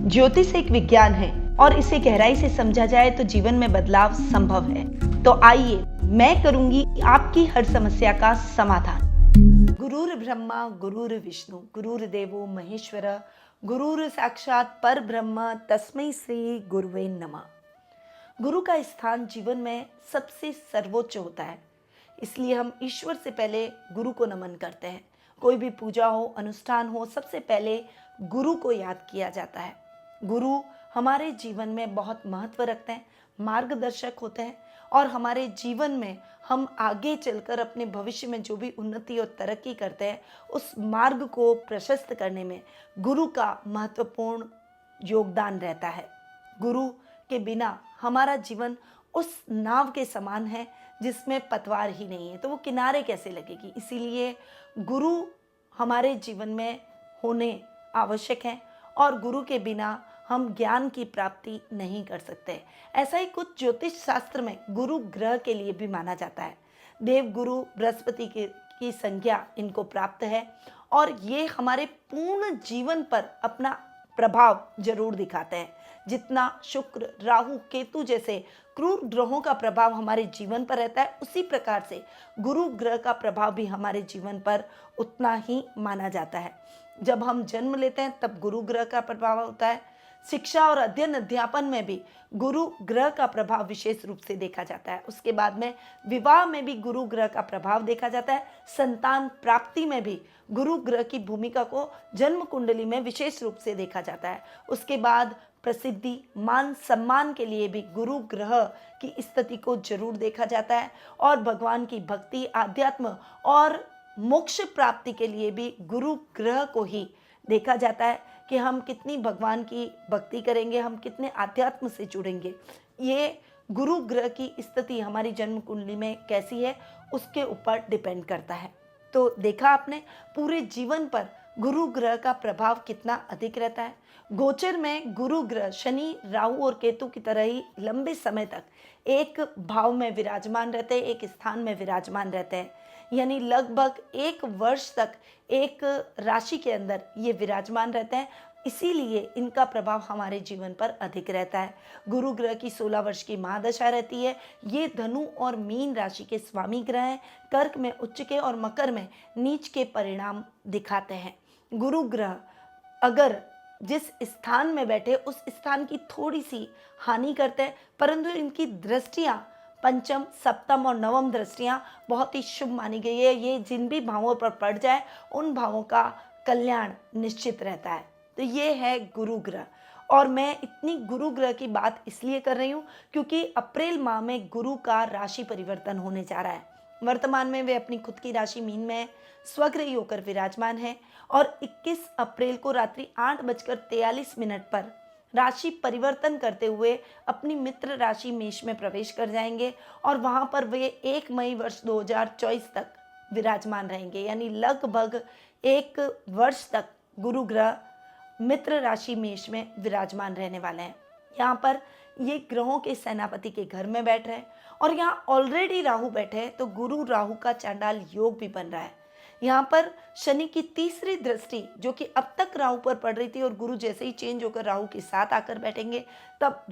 ज्योतिष एक विज्ञान है और इसे गहराई से समझा जाए तो जीवन में बदलाव संभव है। तो आइए मैं करूंगी आपकी हर समस्या का समाधान। गुरुर ब्रह्मा गुरुर विष्णु गुरुर देवो महेश्वर गुरुर साक्षात पर ब्रह्म तस्मै श्री गुरुवे नमः। गुरु का स्थान जीवन में सबसे सर्वोच्च होता है, इसलिए हम ईश्वर से पहले गुरु को नमन करते हैं। कोई भी पूजा हो, अनुष्ठान हो, सबसे पहले गुरु को याद किया जाता है। गुरु हमारे जीवन में बहुत महत्व रखते हैं, मार्गदर्शक होते हैं और हमारे जीवन में हम आगे चलकर अपने भविष्य में जो भी उन्नति और तरक्की करते हैं उस मार्ग को प्रशस्त करने में गुरु का महत्वपूर्ण योगदान रहता है। गुरु के बिना हमारा जीवन उस नाव के समान है जिसमें पतवार ही नहीं है, तो वो किनारे कैसे लगेगी। इसीलिए गुरु हमारे जीवन में होने आवश्यक हैं और गुरु के बिना हम ज्ञान की प्राप्ति नहीं कर सकते। ऐसा ही कुछ ज्योतिष शास्त्र में गुरु ग्रह के लिए भी माना जाता है। देव गुरु बृहस्पति की संज्ञा इनको प्राप्त है और ये हमारे पूर्ण जीवन पर अपना प्रभाव जरूर दिखाते हैं। जितना शुक्र, राहु, केतु जैसे क्रूर ग्रहों का प्रभाव हमारे जीवन पर रहता है, उसी प्रकार से गुरु ग्रह का प्रभाव भी हमारे जीवन पर उतना ही माना जाता है। जब हम जन्म लेते हैं तब गुरु ग्रह का प्रभाव होता है। शिक्षा और अध्ययन अध्यापन में भी गुरु ग्रह का प्रभाव विशेष रूप से देखा जाता है। उसके बाद में विवाह में भी गुरु ग्रह का प्रभाव देखा जाता है। संतान प्राप्ति में भी गुरु ग्रह की भूमिका को जन्म कुंडली में विशेष रूप से देखा जाता है। उसके बाद प्रसिद्धि, मान सम्मान के लिए भी गुरु ग्रह की स्थिति को जरूर देखा जाता है और भगवान की भक्ति, आध्यात्म और मोक्ष प्राप्ति के लिए भी गुरु ग्रह को ही देखा जाता है कि हम कितनी भगवान की भक्ति करेंगे, हम कितने आध्यात्म से जुड़ेंगे। ये गुरु ग्रह की स्थिति हमारी जन्म कुंडली में कैसी है उसके ऊपर डिपेंड करता है। तो देखा आपने पूरे जीवन पर गुरु ग्रह का प्रभाव कितना अधिक रहता है। गोचर में गुरु ग्रह शनि, राहु और केतु की तरह ही लंबे समय तक एक भाव में विराजमान रहते हैं, एक स्थान में विराजमान रहते हैं, यानी लगभग 1 वर्ष तक एक राशि के अंदर ये विराजमान रहते हैं। इसीलिए इनका प्रभाव हमारे जीवन पर अधिक रहता है। गुरु ग्रह की 16 वर्ष की महादशा रहती है। ये धनु और मीन राशि के स्वामी ग्रह हैं। कर्क में उच्च के और मकर में नीच के परिणाम दिखाते हैं। गुरु ग्रह अगर जिस स्थान में बैठे उस स्थान की थोड़ी सी हानि करते हैं, परंतु इनकी दृष्टियां पंचम, सप्तम और नवम दृष्टियां बहुत ही शुभ मानी गई है। ये जिन भी भावों पर पड़ जाए उन भावों का कल्याण निश्चित रहता है। तो ये है गुरु ग्रह। और मैं इतनी गुरु ग्रह की बात इसलिए कर रही हूँ क्योंकि अप्रैल माह में गुरु का राशि परिवर्तन होने जा रहा है। वर्तमान में वे अपनी खुद की राशि मीन में स्वग्रही होकर विराजमान है और 21 अप्रैल को रात्रि 8:43 पर राशि परिवर्तन करते हुए अपनी मित्र राशि मेष में प्रवेश कर जाएंगे और वहां पर वे 1 मई वर्ष 2024 तक विराजमान रहेंगे। यानी लगभग 1 वर्ष तक गुरु ग्रह मित्र राशि मेष में विराजमान रहने वाले हैं। यहाँ पर ये ग्रहों के सेनापति के घर में बैठ रहे हैं और यहाँ ऑलरेडी राहु बैठे हैं, तो गुरु राहु का चांडाल योग भी बन रहा है। यहाँ पर शनि की तीसरी दृष्टि जो कि अब तक राहु पर पड़ रही थी और गुरु जैसे ही चेंज होकर राहु के साथ आकर बैठेंगे तब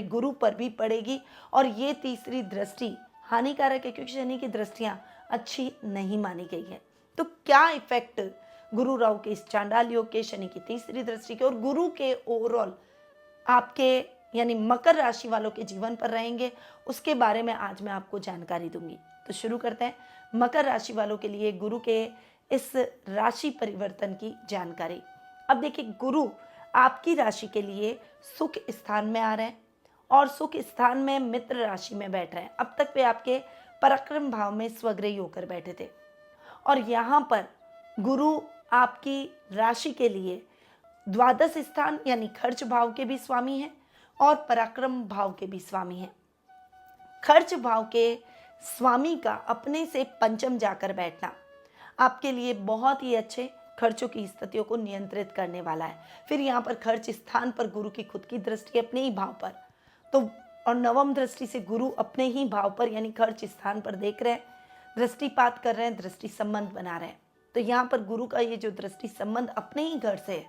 गुरु पर भी पड़ेगी और ये तीसरी दृष्टि हानिकारक है क्योंकि शनि की दृष्टियां अच्छी नहीं मानी गई है। तो क्या इफेक्ट गुरु राहु के इस चांडाल योग के, शनि की तीसरी दृष्टि के और गुरु के ओवरऑल आपके यानी मकर राशि वालों के जीवन पर रहेंगे, उसके बारे में आज मैं आपको जानकारी दूंगी। तो शुरू करते हैं मकर राशि वालों के लिए गुरु के इस राशि परिवर्तन की जानकारी। अब देखिए, गुरु आपकी राशि के लिए सुख स्थान में आ रहे हैं और सुख स्थान में मित्र राशि में बैठ रहे हैं। अब तक वे आपके पराक्रम भाव में स्वग्रही होकर बैठे थे और यहाँ पर गुरु आपकी राशि के लिए द्वादश स्थान यानी खर्च भाव के भी स्वामी हैं और पराक्रम भाव के भी स्वामी हैं। खर्च भाव के स्वामी का अपने से पंचम जाकर बैठना आपके लिए बहुत ही अच्छे खर्चों की स्थितियों को नियंत्रित करने वाला है। फिर यहाँ पर खर्च स्थान पर गुरु की खुद की दृष्टि अपने ही भाव पर, तो और नवम दृष्टि से गुरु अपने ही भाव पर यानी खर्च स्थान पर देख रहे हैं, दृष्टिपात कर रहे हैं, दृष्टि संबंध बना रहे हैं। तो यहाँ पर गुरु का ये जो दृष्टि संबंध अपने ही घर से है,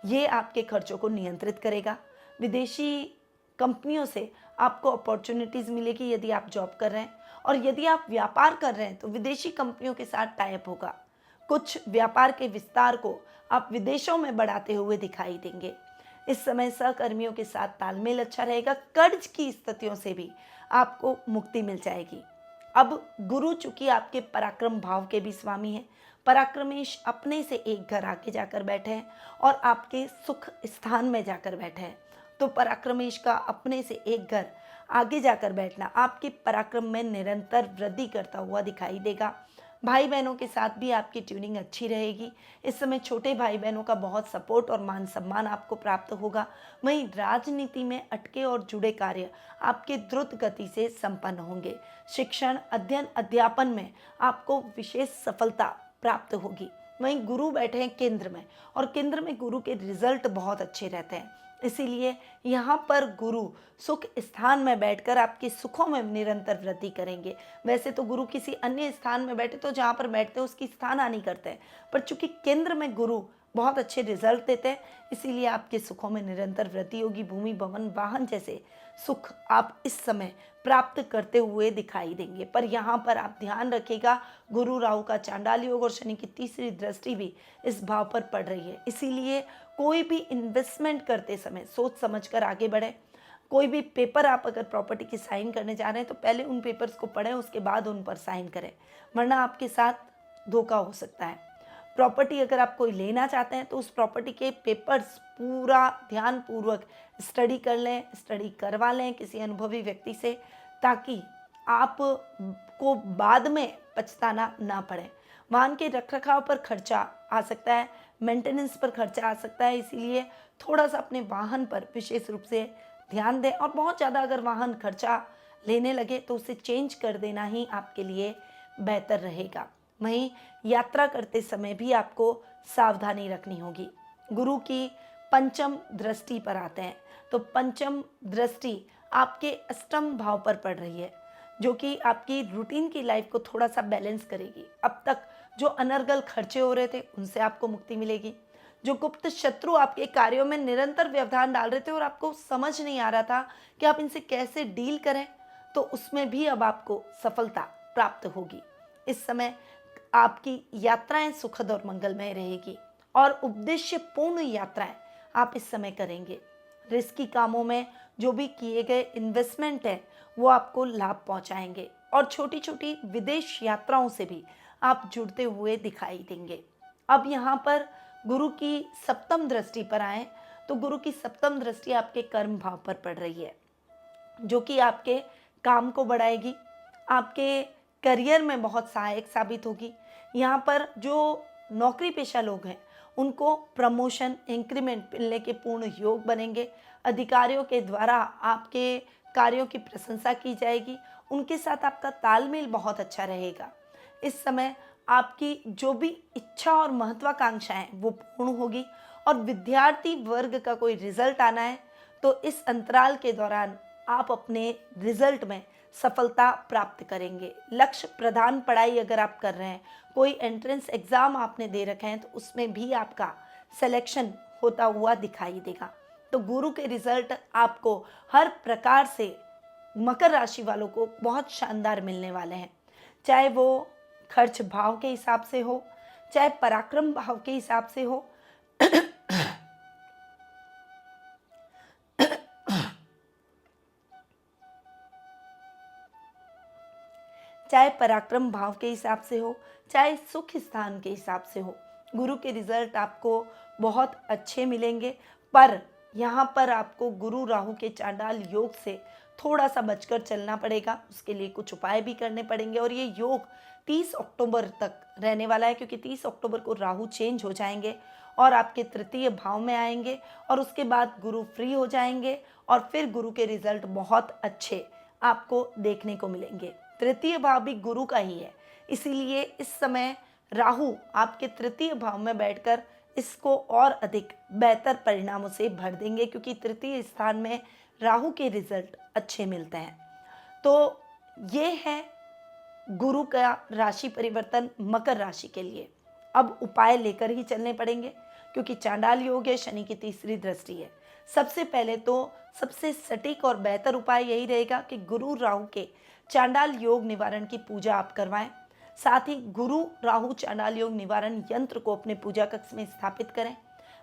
ये आपके खर्चों को नियंत्रित करेगा। विदेशी कंपनियों से आपको अपॉर्चुनिटीज़ मिलेगी यदि आप जॉब कर रहे हैं, और यदि आप व्यापार कर रहे हैं तो विदेशी कंपनियों के साथ टाई अप होगा। कुछ व्यापार के विस्तार को आप विदेशों में बढ़ाते हुए दिखाई देंगे। इस समय सहकर्मियों के साथ तालमेल अच्छा रहेगा। कर्ज की स्थितियों से भी आपको मुक्ति मिल जाएगी। अब गुरु चूंकि आपके पराक्रम भाव के भी स्वामी हैं, पराक्रमेश अपने से एक घर आगे जाकर बैठे हैं और आपके सुख स्थान में जाकर बैठे हैं, तो पराक्रमेश का अपने से एक घर आगे जाकर बैठना आपके पराक्रम में निरंतर वृद्धि करता हुआ दिखाई देगा। भाई बहनों के साथ भी आपकी ट्यूनिंग अच्छी रहेगी। इस समय छोटे भाई बहनों का बहुत सपोर्ट और मान सम्मान आपको प्राप्त होगा। वहीं राजनीति में अटके और जुड़े कार्य आपके द्रुत गति से संपन्न होंगे। शिक्षण, अध्ययन, अध्यापन में आपको विशेष सफलता प्राप्त होगी। वहीं गुरु बैठे हैं केंद्र में, और केंद्र में गुरु के रिजल्ट बहुत अच्छे रहते हैं। इसीलिए यहाँ पर गुरु सुख स्थान में बैठकर आपके सुखों में निरंतर वृद्धि करेंगे। वैसे तो गुरु किसी अन्य स्थान में बैठे तो जहाँ पर बैठते हैं उसकी स्थान हानि करते हैं, पर चूंकि केंद्र में गुरु बहुत अच्छे रिजल्ट देते हैं, इसीलिए आपके सुखों में निरंतर वृद्धि होगी। भूमि, भवन, वाहन जैसे सुख आप इस समय प्राप्त करते हुए दिखाई देंगे। पर यहाँ पर आप ध्यान रखिएगा, गुरु राहु का चांडाल योग और शनि की तीसरी दृष्टि भी इस भाव पर पड़ रही है। इसीलिए कोई भी इन्वेस्टमेंट करते समय सोच समझकर आगे बढ़े। कोई भी पेपर आप अगर प्रॉपर्टी की साइन करने जा रहे हैं तो पहले उन पेपर्स को पढ़ें, उसके बाद उन पर साइन करें, वरना आपके साथ धोखा हो सकता है। प्रॉपर्टी अगर आप कोई लेना चाहते हैं तो उस प्रॉपर्टी के पेपर्स पूरा ध्यानपूर्वक स्टडी कर लें, स्टडी करवा लें किसी अनुभवी व्यक्ति से, ताकि आप को बाद में पछताना ना पड़े। वाहन के रखरखाव पर खर्चा आ सकता है, मेंटेनेंस पर खर्चा आ सकता है, इसीलिए थोड़ा सा अपने वाहन पर विशेष रूप से ध्यान दें। और बहुत ज़्यादा अगर वाहन खर्चा लेने लगे तो उसे चेंज कर देना ही आपके लिए बेहतर रहेगा। वहीं यात्रा करते समय भी आपको सावधानी रखनी होगी। गुरु की पंचम दृष्टि पर आते हैं, तो पंचम दृष्टि आपके अष्टम भाव पर पड़ रही है, जो कि आपकी रूटीन की लाइफ को थोड़ा सा बैलेंस करेगी। अब तक जो अनर्गल खर्चे हो रहे थे उनसे आपको मुक्ति मिलेगी। जो गुप्त शत्रु आपके कार्यों में निरंतर व्यवधान डाल रहे थे और आपको समझ नहीं आ रहा था कि आप इनसे कैसे डील करें, तो उसमें भी अब आपको सफलता प्राप्त होगी। इस समय आपकी यात्राएं सुखद और मंगलमय रहेगी और उद्देश्यपूर्ण यात्राएं आप इस समय करेंगे। रिस्की कामों में जो भी किए गए इन्वेस्टमेंट है वो आपको लाभ पहुंचाएंगे, और छोटी छोटी विदेश यात्राओं से भी आप जुड़ते हुए दिखाई देंगे। अब यहाँ पर गुरु की सप्तम दृष्टि पर आए, तो गुरु की सप्तम दृष्टि आपके कर्म भाव पर पड़ रही है, जो कि आपके काम को बढ़ाएगी, आपके करियर में बहुत सहायक साबित होगी। यहाँ पर जो नौकरी पेशा लोग हैं उनको प्रमोशन, इंक्रीमेंट मिलने के पूर्ण योग बनेंगे। अधिकारियों के द्वारा आपके कार्यों की प्रशंसा की जाएगी, उनके साथ आपका तालमेल बहुत अच्छा रहेगा। इस समय आपकी जो भी इच्छा और महत्वाकांक्षा है वो पूर्ण होगी, और विद्यार्थी वर्ग का कोई रिजल्ट आना है तो इस अंतराल के दौरान आप अपने रिजल्ट में सफलता प्राप्त करेंगे। लक्ष्य प्रधान पढ़ाई अगर आप कर रहे हैं, कोई एंट्रेंस एग्जाम आपने दे रखे हैं, तो उसमें भी आपका सिलेक्शन होता हुआ दिखाई देगा। तो गुरु के रिजल्ट आपको हर प्रकार से मकर राशि वालों को बहुत शानदार मिलने वाले हैं, चाहे वो खर्च भाव के हिसाब से हो, चाहे पराक्रम भाव के हिसाब से हो, चाहे पराक्रम भाव के हिसाब से हो, चाहे सुख स्थान के हिसाब से हो। गुरु के रिजल्ट आपको बहुत अच्छे मिलेंगे, पर यहाँ पर आपको गुरु राहु के चांडाल योग से थोड़ा सा बचकर चलना पड़ेगा। उसके लिए कुछ उपाय भी करने पड़ेंगे, और ये योग 30 अक्टूबर तक रहने वाला है, क्योंकि 30 अक्टूबर को राहु चेंज हो जाएंगे और आपके तृतीय भाव में आएंगे, और उसके बाद गुरु फ्री हो जाएंगे, और फिर गुरु के रिजल्ट बहुत अच्छे आपको देखने को मिलेंगे। तृतीय भाव भी गुरु का ही है, इसीलिए इस समय राहु आपके तृतीय भाव में बैठकर इसको और अधिक बेहतर परिणामों से भर देंगे, क्योंकि तृतीय स्थान में राहु के रिजल्ट अच्छे मिलते हैं। तो ये है गुरु का राशि परिवर्तन मकर राशि के लिए। अब उपाय लेकर ही चलने पड़ेंगे, क्योंकि चांडाल योग है, शनि की तीसरी दृष्टि है। सबसे पहले तो सबसे सटीक और बेहतर उपाय यही रहेगा कि गुरु राहु के चांडाल योग निवारण की पूजा आप करवाएं। साथ ही गुरु राहु चांडाल योग निवारण यंत्र को अपने पूजा कक्ष में स्थापित करें।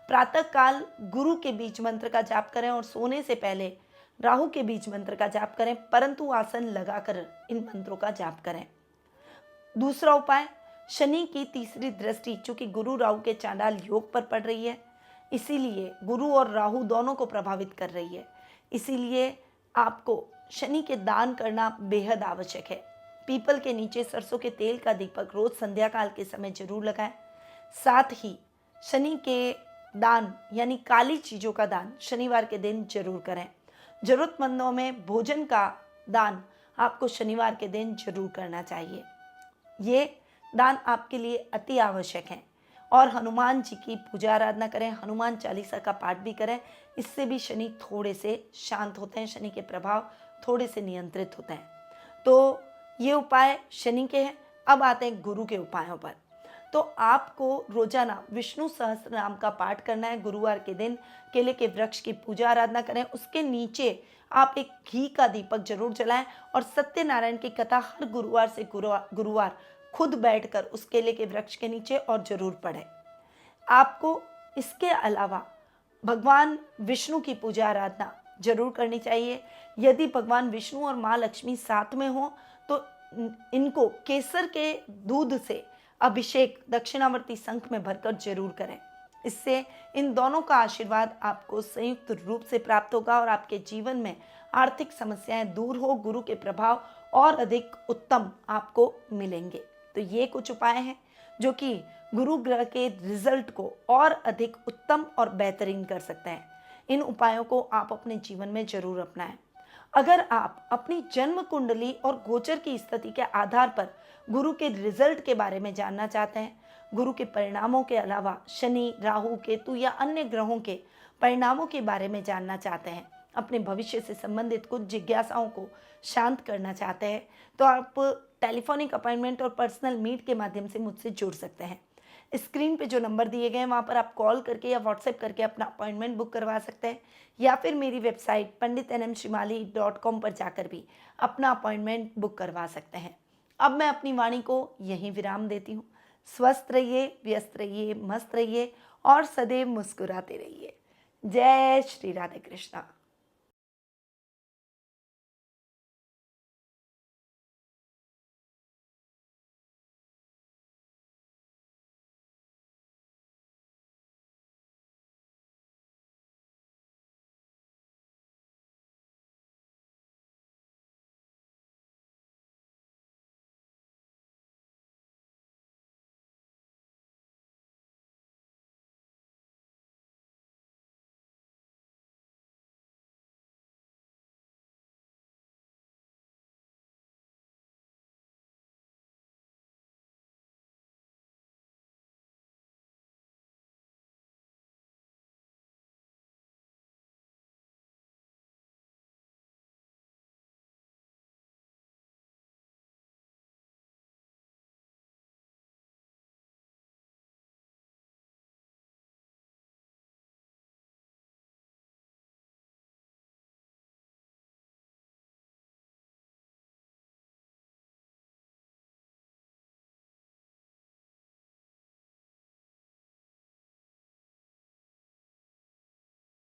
प्रातः काल गुरु के बीज मंत्र का जाप करें और सोने से पहले राहु के बीज मंत्र का जाप करें, परंतु आसन लगाकर इन मंत्रों का जाप करें। दूसरा उपाय, शनि की तीसरी दृष्टि चूंकि गुरु राहु के चांडाल योग पर पड़ रही है, इसीलिए गुरु और राहु दोनों को प्रभावित कर रही है, इसीलिए आपको शनि के दान करना बेहद आवश्यक है। पीपल के नीचे सरसों के तेल का दीपक रोज संध्या काल के समय जरूर लगाएं। साथ ही शनि के दान यानी काली चीजों का दान शनिवार के दिन जरूर करें। जरूरतमंदों में भोजन का दान आपको शनिवार के दिन जरूर करना चाहिए। ये दान आपके लिए अति आवश्यक है। और हनुमान जी की पूजा आराधना करें, हनुमान चालीसा का पाठ भी करें। इससे भी शनि थोड़े से शांत होते हैं, शनि के प्रभाव थोड़े से नियंत्रित होते हैं। तो ये उपाय शनि के हैं। अब आते हैं गुरु के उपायों पर। तो आपको रोजाना विष्णु सहस्त्र नाम का पाठ करना है। गुरुवार के दिन केले के वृक्ष की पूजा आराधना करें, उसके नीचे आप एक घी का दीपक जरूर जलाएं और सत्यनारायण की कथा हर गुरुवार से गुरुवार खुद बैठकर उस केले के वृक्ष के नीचे और जरूर पढ़ें। आपको इसके अलावा भगवान विष्णु की पूजा आराधना जरूर करनी चाहिए। यदि भगवान विष्णु और माँ लक्ष्मी साथ में हो तो इनको केसर के दूध से अभिषेक दक्षिणावर्ती शंख में भरकर जरूर करें। इससे इन दोनों का आशीर्वाद आपको संयुक्त रूप से प्राप्त होगा और आपके जीवन में आर्थिक समस्याएं दूर हो, गुरु के प्रभाव और अधिक उत्तम आपको मिलेंगे। तो ये कुछ उपाय हैं जो कि गुरु ग्रह के रिजल्ट को और अधिक उत्तम और बेहतरीन कर सकते हैं। इन उपायों को आप अपने जीवन में जरूर अपनाएं। अगर आप अपनी जन्म कुंडली और गोचर की स्थिति के आधार पर गुरु के रिजल्ट के बारे में जानना चाहते हैं, गुरु के परिणामों के अलावा शनि, राहु, केतु या अन्य ग्रहों के परिणामों के बारे में जानना चाहते हैं, अपने भविष्य से संबंधित कुछ जिज्ञासाओं को शांत करना चाहते हैं, तो आप टेलीफोनिक अपॉइंटमेंट और पर्सनल मीट के माध्यम से मुझसे जुड़ सकते हैं। स्क्रीन पे जो नंबर दिए गए हैं वहाँ पर आप कॉल करके या व्हाट्सएप करके अपना अपॉइंटमेंट बुक करवा सकते हैं, या फिर मेरी वेबसाइट panditnmshrimali.com पर जाकर भी अपना अपॉइंटमेंट बुक करवा सकते हैं। अब मैं अपनी वाणी को यहीं विराम देती हूँ। स्वस्थ रहिए, व्यस्त रहिए, मस्त रहिए और सदैव मुस्कुराते रहिए। जय श्री राधे कृष्णा।